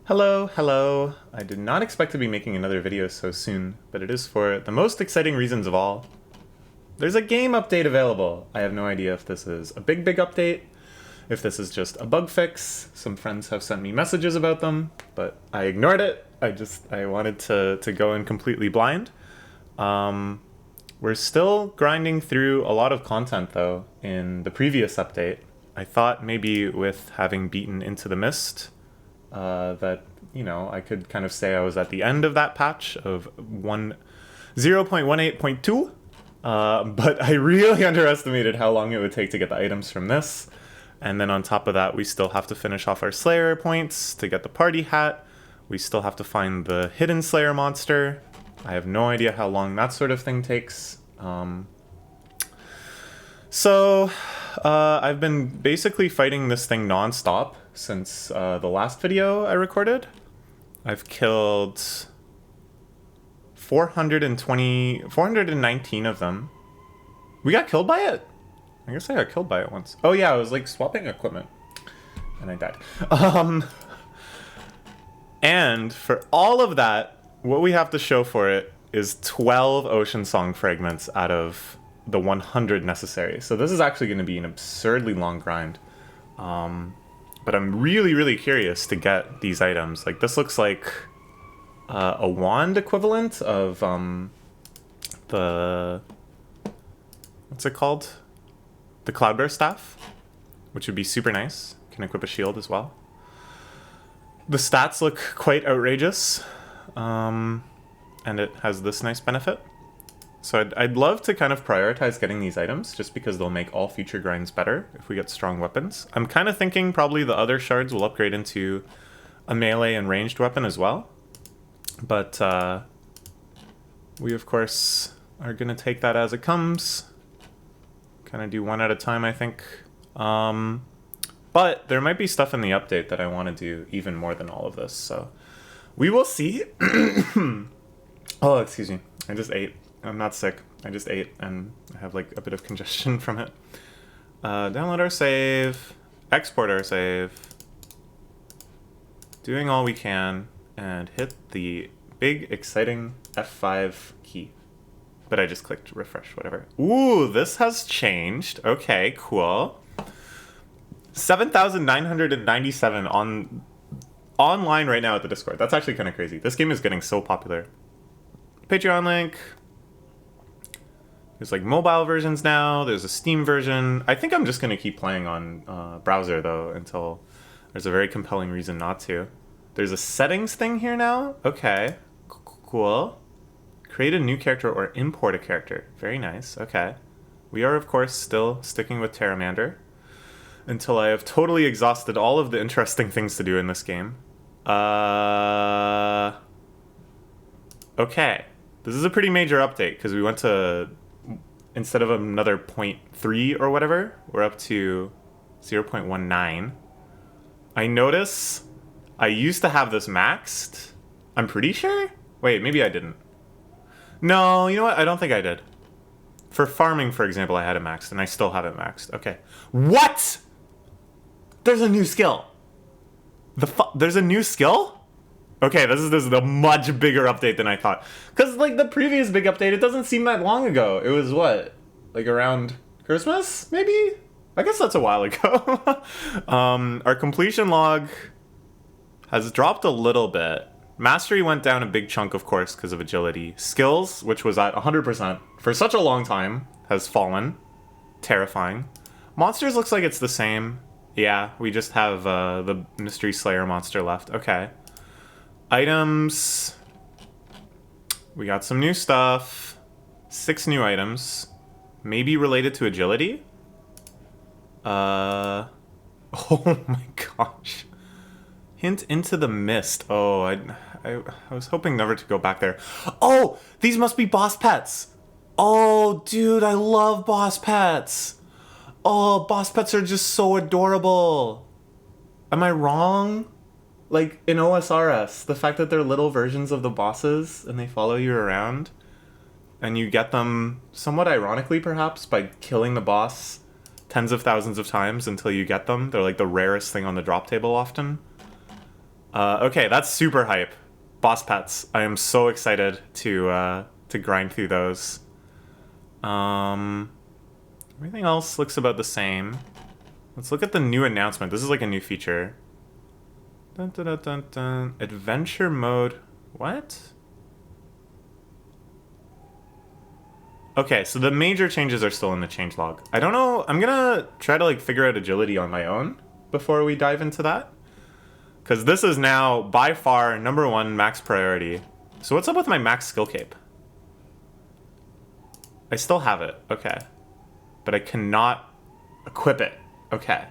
Hello, hello. I did not expect to be making another video so soon, but it is for the most exciting reasons of all. There's a game update available. I have no idea if this is a big update, if this is just a bug fix. Some friends have sent me messages about them, but I ignored it. I wanted to go in completely blind. We're still grinding through a lot of content though in the previous update. I thought maybe with having beaten Into the Mist, that, you know, I could kind of say I was at the end of that patch of 0.18.2, but I really underestimated how long it would take to get the items from this. And then on top of that, we still have to finish off our Slayer points to get the party hat. We still have to find the hidden Slayer monster. I have no idea how long that sort of thing takes. So I've been basically fighting this thing non-stop since the last video I recorded. I've killed 419 of them. We got killed by it? I guess I got killed by it once. Oh yeah, I was like swapping equipment and I died. And for all of that, what we have to show for it is 12 Ocean Song fragments out of the 100 necessary. So this is actually going to be an absurdly long grind. But I'm really curious to get these items. Like, this looks like a wand equivalent of the... what's it called? The Cloudbear Staff, which would be super nice. Can equip a shield as well. The stats look quite outrageous, and it has this nice benefit. So I'd love to kind of prioritize getting these items, just because they'll make all future grinds better if we get strong weapons. I'm kind of thinking probably the other shards will upgrade into a melee and ranged weapon as well. But we, of course, are going to take that as it comes. Kind of do one at a time, I think. But there might be stuff in the update that I want to do even more than all of this, so we will see. Oh, excuse me. I just ate. I'm not sick. I just ate, and I have like a bit of congestion from it. Download our save, export our save, doing all we can, and hit the big, exciting F5 key. But I just clicked refresh, whatever. Ooh, this has changed. Okay, cool. 7,997 online right now at the Discord. That's actually kind of crazy. This game is getting so popular. Patreon link. There's like mobile versions now. There's a Steam version. I think I'm just going to keep playing on browser though until there's a very compelling reason not to. There's a settings thing here now. Okay, cool. Create a new character or import a character. Very nice. Okay. We are of course still sticking with Terramander until I have totally exhausted all of the interesting things to do in this game. Okay. This is a pretty major update because we went to, instead of another 0.3 or whatever, we're up to 0.19. I notice I used to have this maxed. I'm pretty sure? Wait, maybe I didn't. No, you know what? I don't think I did. For farming, for example, I had it maxed, and I still have it maxed. Okay. What? There's a new skill. There's a new skill? Okay, this is a much bigger update than I thought. Because, like, the previous big update, it doesn't seem that long ago. It was, what? Like, around Christmas, maybe? I guess that's a while ago. Our completion log has dropped a little bit. Mastery went down a big chunk, of course, because of agility. Skills, which was at 100% for such a long time, has fallen. Terrifying. Monsters looks like it's the same. Yeah, we just have the Mystery Slayer monster left. Okay. Items. We got some new stuff. 6 new items. Maybe related to agility? Oh my gosh. Hint Into the Mist. Oh, I was hoping never to go back there. Oh, these must be boss pets. Oh, dude, I love boss pets. Oh, boss pets are just so adorable. Am I wrong? Like, in OSRS, the fact that they're little versions of the bosses and they follow you around, and you get them, somewhat ironically perhaps, by killing the boss tens of thousands of times until you get them. They're like the rarest thing on the drop table often. Okay, that's super hype. Boss pets. I am so excited to grind through those. Everything else looks about the same. Let's look at the new announcement. This is like a new feature. Dun, dun, dun, dun, dun. Adventure mode. What? Okay, so the major changes are still in the changelog. I don't know. I'm gonna try to like figure out agility on my own before we dive into that. Because this is now by far #1 max priority. So what's up with my max skill cape? I still have it. Okay. But I cannot equip it. Okay.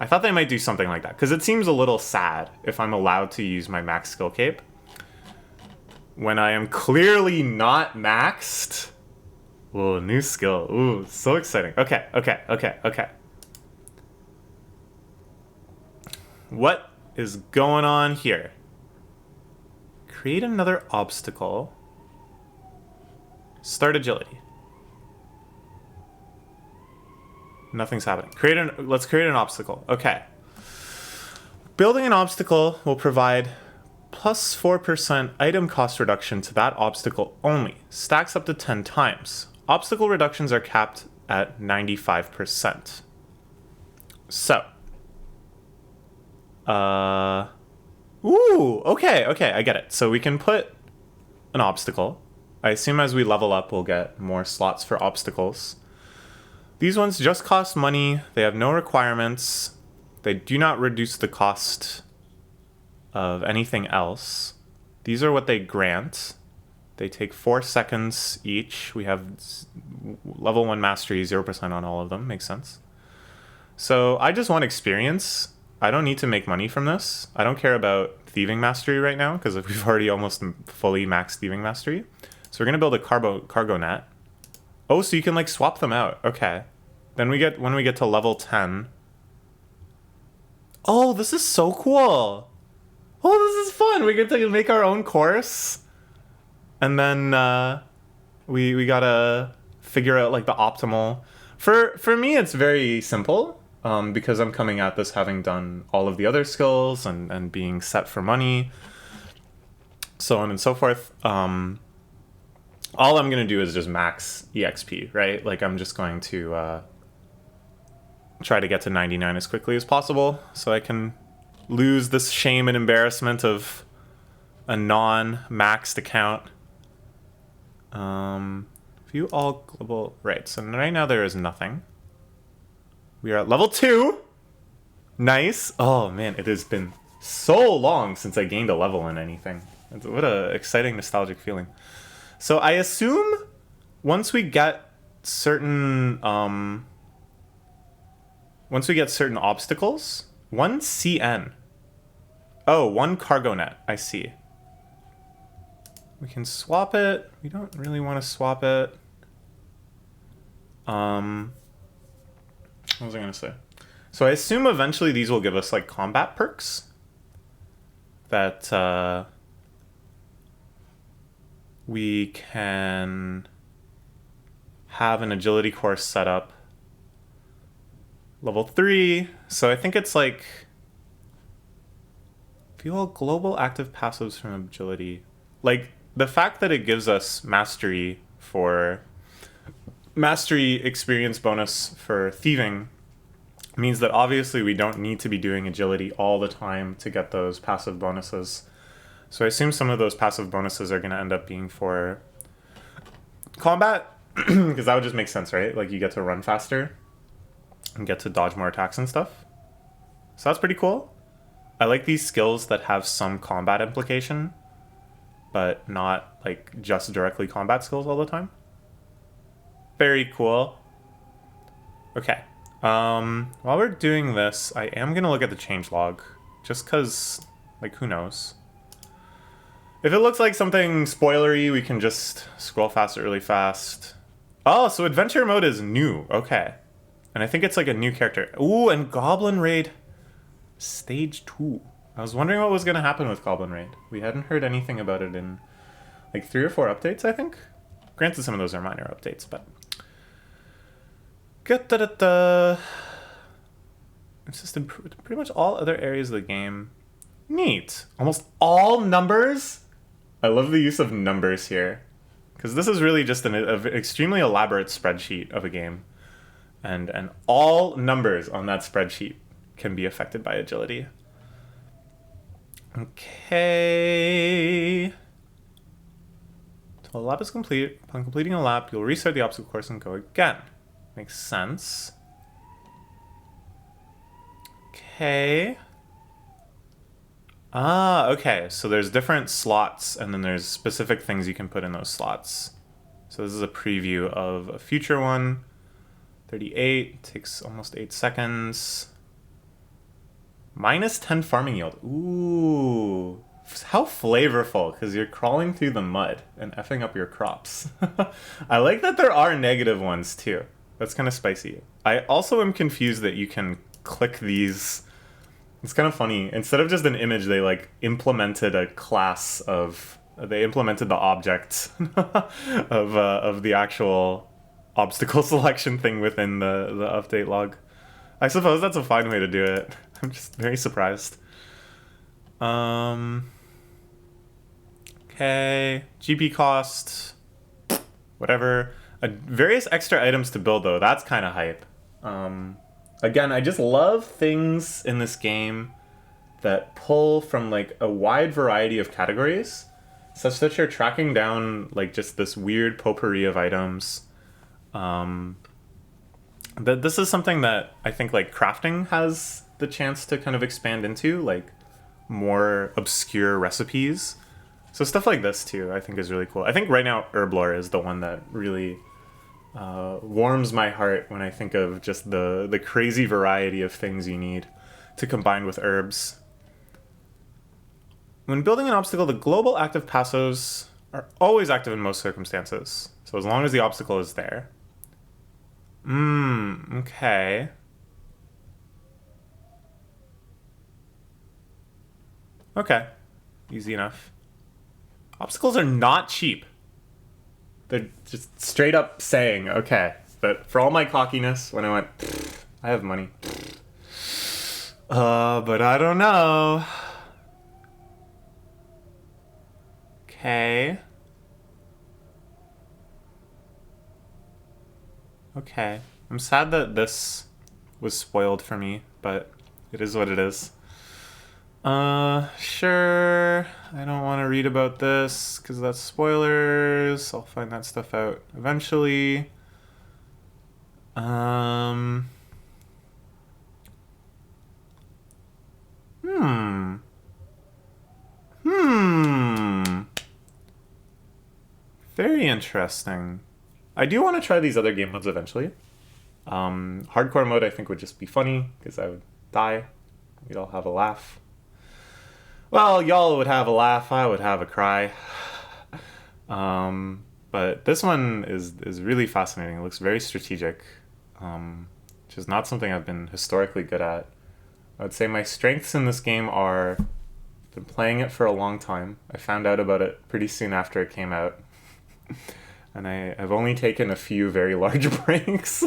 I thought they might do something like that. Because it seems a little sad if I'm allowed to use my max skill cape when I am clearly not maxed. Ooh, new skill. Ooh, so exciting. Okay. What is going on here? Create another obstacle. Start agility. Nothing's happening. Let's create an obstacle. Okay. Building an obstacle will provide plus 4% item cost reduction to that obstacle only. Stacks up to 10 times. Obstacle reductions are capped at 95%. So. Ooh, okay, I get it. So we can put an obstacle. I assume as we level up, we'll get more slots for obstacles. These ones just cost money. They have no requirements. They do not reduce the cost of anything else. These are what they grant. They take 4 seconds each. We have level 1 mastery, 0% on all of them. Makes sense. So I just want experience. I don't need to make money from this. I don't care about thieving mastery right now because we've already almost fully maxed thieving mastery. So we're going to build a cargo net. Oh, so you can like swap them out. Okay. Then when we get to level 10. Oh, this is so cool. Oh, this is fun. We get to make our own course. And then we gotta figure out like the optimal. For me, it's very simple because I'm coming at this having done all of the other skills and being set for money, so on and so forth. All I'm gonna do is just max EXP, right? Like I'm just going to try to get to 99 as quickly as possible so I can lose this shame and embarrassment of a non-maxed account. View all global. Right, so right now there is nothing. We are at level 2. Nice. Oh man, it has been so long since I gained a level in anything. What a exciting nostalgic feeling. So I assume once we get certain obstacles, 1 CN. Oh, 1 cargo net. I see. We can swap it. We don't really want to swap it. What was I going to say? So I assume eventually these will give us like combat perks that we can have an agility course set up. Level 3. So I think it's like view all global active passives from agility. Like the fact that it gives us mastery experience bonus for thieving means that obviously we don't need to be doing agility all the time to get those passive bonuses. So I assume some of those passive bonuses are going to end up being for combat, because that would just make sense, right? Like you get to run faster and get to dodge more attacks and stuff. So that's pretty cool. I like these skills that have some combat implication, but not like just directly combat skills all the time. Very cool. Okay. While we're doing this, I am gonna look at the changelog, just cause, like, who knows? If it looks like something spoilery, we can just scroll faster really fast. Oh, so adventure mode is new. Okay. And I think it's like a new character. Ooh, and Goblin Raid Stage 2. I was wondering what was gonna happen with Goblin Raid. We hadn't heard anything about it in like 3 or 4 updates, I think. Granted, some of those are minor updates, but... It's just in pretty much all other areas of the game. Neat. Almost all numbers? I love the use of numbers here. Because this is really just an extremely elaborate spreadsheet of a game. And all numbers on that spreadsheet can be affected by agility. Okay. Till a lap is complete. Upon completing a lap, you'll restart the obstacle course and go again. Makes sense. Okay. Ah, okay. So there's different slots, and then there's specific things you can put in those slots. So this is a preview of a future one. 38, takes almost 8 seconds. Minus 10 farming yield. Ooh. How flavorful, because you're crawling through the mud and effing up your crops. I like that there are negative ones, too. That's kind of spicy. I also am confused that you can click these. It's kind of funny. Instead of just an image, they like implemented a class of... They implemented the object of the actual obstacle selection thing within the update log. I suppose that's a fine way to do it. I'm just very surprised. Okay. GP cost. Whatever. Various extra items to build, though. That's kind of hype. Again, I just love things in this game that pull from like a wide variety of categories, such that you're tracking down like just this weird potpourri of items. This is something that I think like crafting has the chance to kind of expand into, like more obscure recipes. So stuff like this too, I think is really cool. I think right now Herblore is the one that really warms my heart when I think of just the crazy variety of things you need to combine with herbs. When building an obstacle, the global active passives are always active in most circumstances. So as long as the obstacle is there. Okay. Okay. Easy enough. Obstacles are not cheap. They're just straight up saying, okay. But for all my cockiness, when I went, I have money. But I don't know. Okay. Okay. I'm sad that this was spoiled for me, but it is what it is. Sure. I don't want to read about this because that's spoilers. I'll find that stuff out eventually. Very interesting. I do want to try these other game modes eventually. Hardcore mode I think would just be funny because I would die. We'd all have a laugh. Well, y'all would have a laugh, I would have a cry. But this one is really fascinating. It looks very strategic, which is not something I've been historically good at. I would say my strengths in this game are, I've been playing it for a long time. I found out about it pretty soon after it came out. And I've only taken a few very large breaks.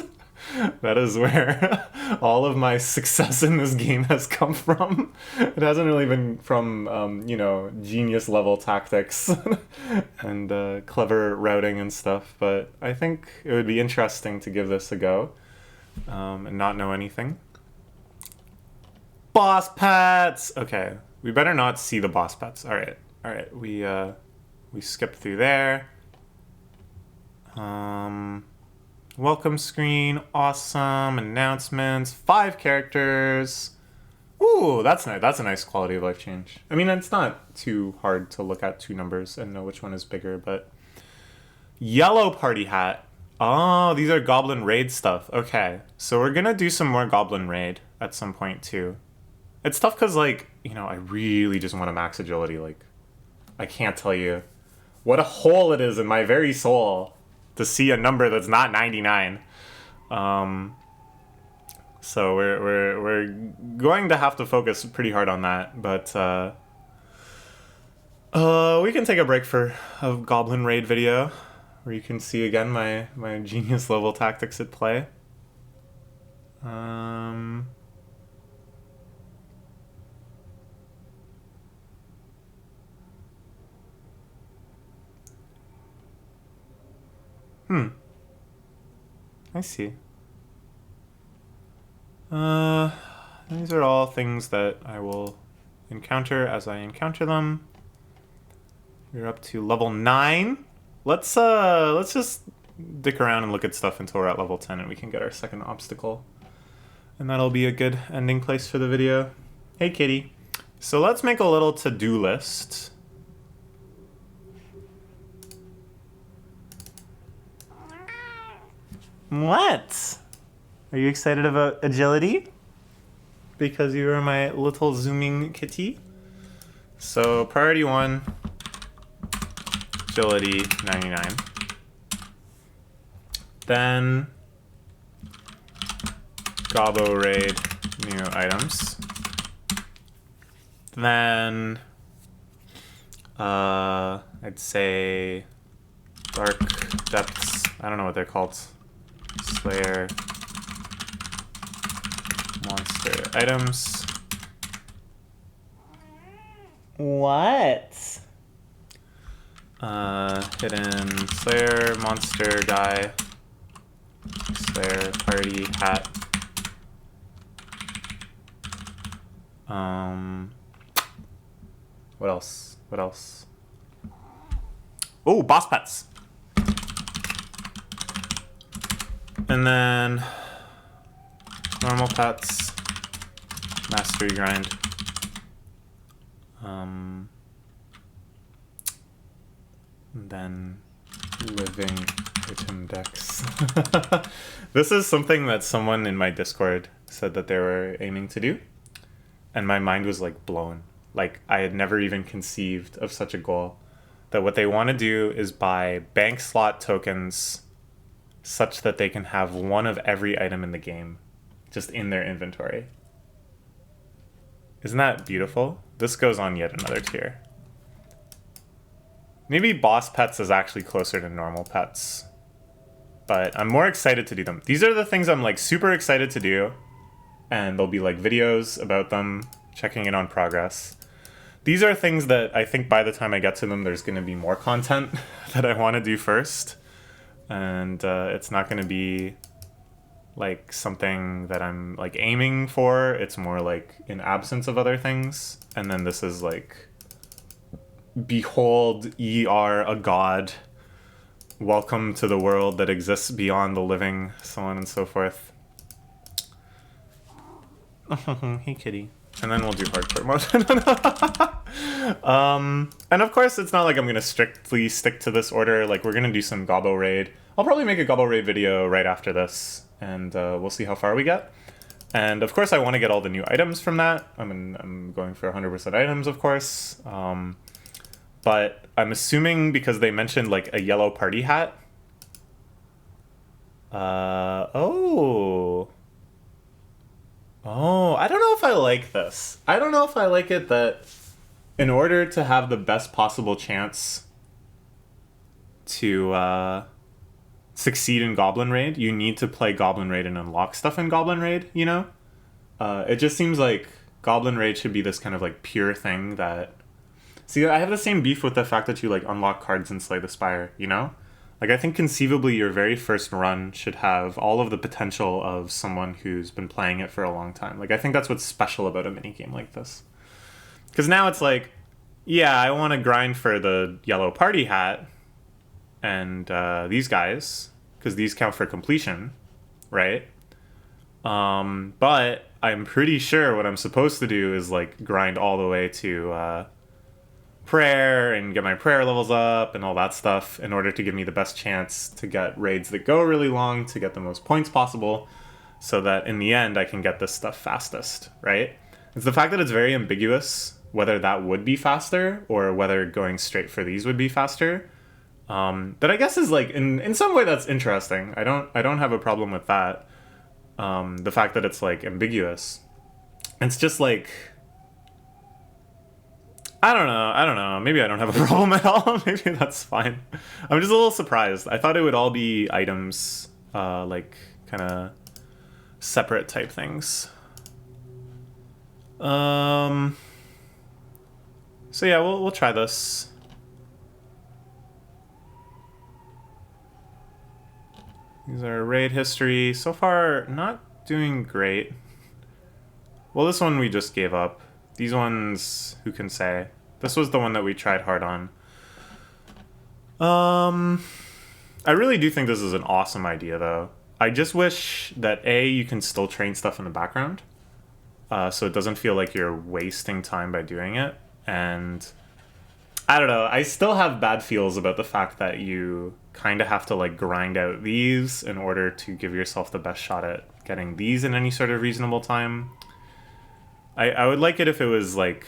That is where all of my success in this game has come from. It hasn't really been from, genius level tactics and clever routing and stuff, but I think it would be interesting to give this a go and not know anything. Boss pets! Okay, we better not see the boss pets. Alright, we skipped through there. Welcome screen, awesome, announcements, 5 characters. Ooh, that's nice. That's a nice quality of life change. I mean, it's not too hard to look at 2 numbers and know which one is bigger, but... Yellow party hat. Oh, these are Goblin Raid stuff. Okay, so we're gonna do some more Goblin Raid at some point, too. It's tough because, I really just want to max agility. I can't tell you what a hole it is in my very soul to see a number that's not 99. So we're going to have to focus pretty hard on that, but we can take a break for a Goblin Raid video where you can see again my genius level tactics at play. I see. These are all things that I will encounter as I encounter them. We're up to level 9. Let's just dick around and look at stuff until we're at level 10 and we can get our second obstacle. And that'll be a good ending place for the video. Hey kitty. So let's make a little to-do list. What? Are you excited about agility? Because you are my little zooming kitty? So priority 1, agility 99. Then Gobbo raid new items. Then I'd say Dark Depths. I don't know what they're called. Slayer monster items. What? Hidden Slayer monster guy. Slayer party hat. What else? What else? Oh, boss pets. And then normal pets, mastery grind. And then living item decks. This is something that someone in my Discord said that they were aiming to do. And my mind was like blown. Like I had never even conceived of such a goal. That what they want to do is buy bank slot tokens such that they can have one of every item in the game just in their inventory. Isn't that beautiful? This goes on yet another tier. Maybe boss pets is actually closer to normal pets. But I'm more excited to do them. These are the things I'm like super excited to do. And there'll be like videos about them, checking in on progress. These are things that I think by the time I get to them, there's going to be more content that I want to do first. And it's not going to be like something that I'm like aiming for. It's more like in absence of other things. And then this is like, behold, ye are a god. Welcome to the world that exists beyond the living, so on and so forth. Hey kitty. And then we'll do hardcore mode. And of course, it's not like I'm going to strictly stick to this order. Like, we're going to do some Gobbo raid. I'll probably make a Gobbo raid video right after this. And we'll see how far we get. And of course, I want to get all the new items from that. I'm going for 100% items, of course. But I'm assuming because they mentioned, like, a yellow party hat. Oh, I don't know if I like this. I don't know if I like it that in order to have the best possible chance to succeed in Goblin Raid, you need to play Goblin Raid and unlock stuff in Goblin Raid, you know? It just seems like Goblin Raid should be this kind of like pure thing that... See, I have the same beef with the fact that you like unlock cards in Slay the Spire, you know? Like, I think conceivably your very first run should have all of the potential of someone who's been playing it for a long time. Like, I think that's what's special about a minigame like this. Because now it's like, yeah, I want to grind for the yellow party hat and these guys, because these count for completion, right? But I'm pretty sure what I'm supposed to do is, like, grind all the way to... prayer and get my prayer levels up and all that stuff in order to give me the best chance to get raids that go really long to get the most points possible so that in the end I can get this stuff fastest, right? It's the fact that it's very ambiguous whether that would be faster or whether going straight for these would be faster. That I guess is like in some way that's interesting. I don't have a problem with that. The fact that it's like ambiguous. It's just like I don't know. Maybe I don't have a problem at all. Maybe that's fine. I'm just a little surprised. I thought it would all be items, like, kind of separate type things. So yeah, we'll try this. These are raid history. So far, not doing great. Well, this one we just gave up. These ones, who can say? This was the one that we tried hard on. I really do think this is an awesome idea, though. I just wish that A, you can still train stuff in the background, so it doesn't feel like you're wasting time by doing it. And I don't know, I still have bad feels about the fact that you kind of have to like grind out these in order to give yourself the best shot at getting these in any sort of reasonable time. I would like it if it was like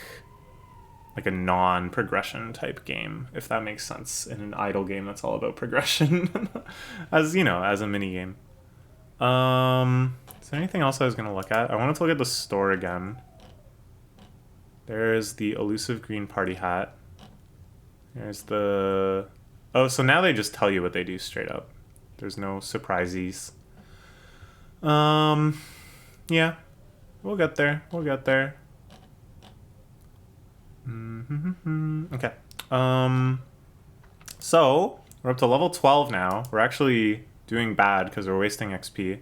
a non-progression type game, if that makes sense, in an idle game that's all about progression. As, you know, as a mini game. Is there anything else I was gonna look at? I wanted to look at the store again. There's the elusive green party hat. There's the... Oh, so now they just tell you what they do straight up. There's no surprises. Yeah. We'll get there. We'll get there. Okay. So, we're up to level 12 now. We're actually doing bad because we're wasting XP.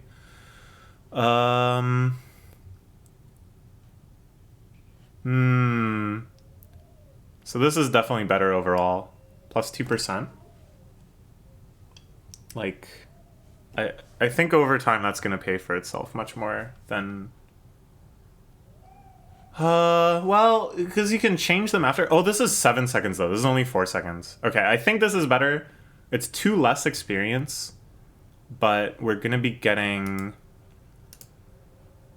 So this is definitely better overall. Plus 2%. Like, I think over time that's going to pay for itself much more than... well, because you can change them after... Oh, this is 7 seconds, though. This is only 4 seconds. Okay, I think this is better. It's 2 less experience, but we're going to be getting...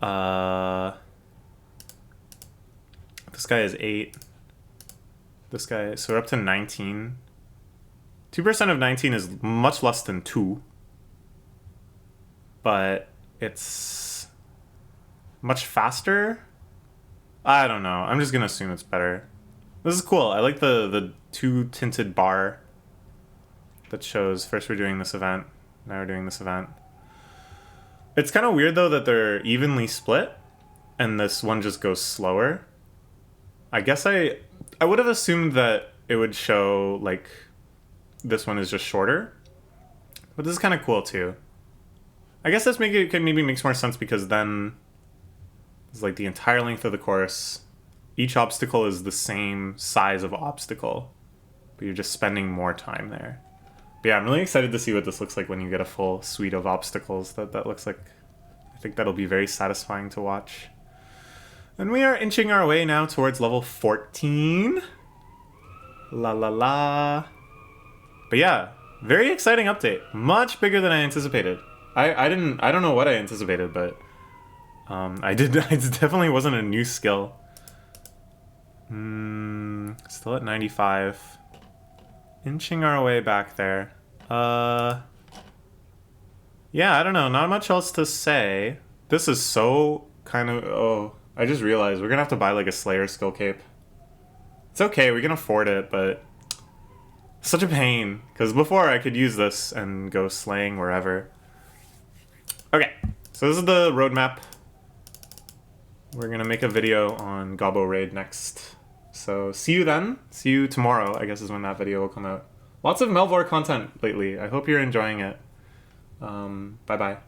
This guy is 8. This guy... So we're up to 19. 2% of 19 is much less than 2. But it's much faster. I don't know. I'm just gonna assume it's better. This is cool. I like the 2 tinted bar that shows first we're doing this event, now we're doing this event. It's kind of weird though that they're evenly split and this one just goes slower. I guess I would have assumed that it would show like this one is just shorter, but this is kind of cool too. I guess this maybe makes more sense because then it's like the entire length of the course. Each obstacle is the same size of obstacle, but you're just spending more time there. But yeah, I'm really excited to see what this looks like when you get a full suite of obstacles. That looks like, I think that'll be very satisfying to watch. And we are inching our way now towards level 14. La la la. But yeah, very exciting update. Much bigger than I anticipated. I don't know what I anticipated, but it definitely wasn't a new skill. Still at 95. Inching our way back there. Yeah, I don't know. Not much else to say. This is so kind of... Oh, I just realized we're gonna have to buy like a Slayer skill cape. It's okay, we can afford it, but... Such a pain. Because before I could use this and go slaying wherever. Okay, so this is the roadmap. We're gonna make a video on Gobbo Raid next. So see you then. See you tomorrow, I guess is when that video will come out. Lots of Melvor content lately. I hope you're enjoying it. Bye-bye.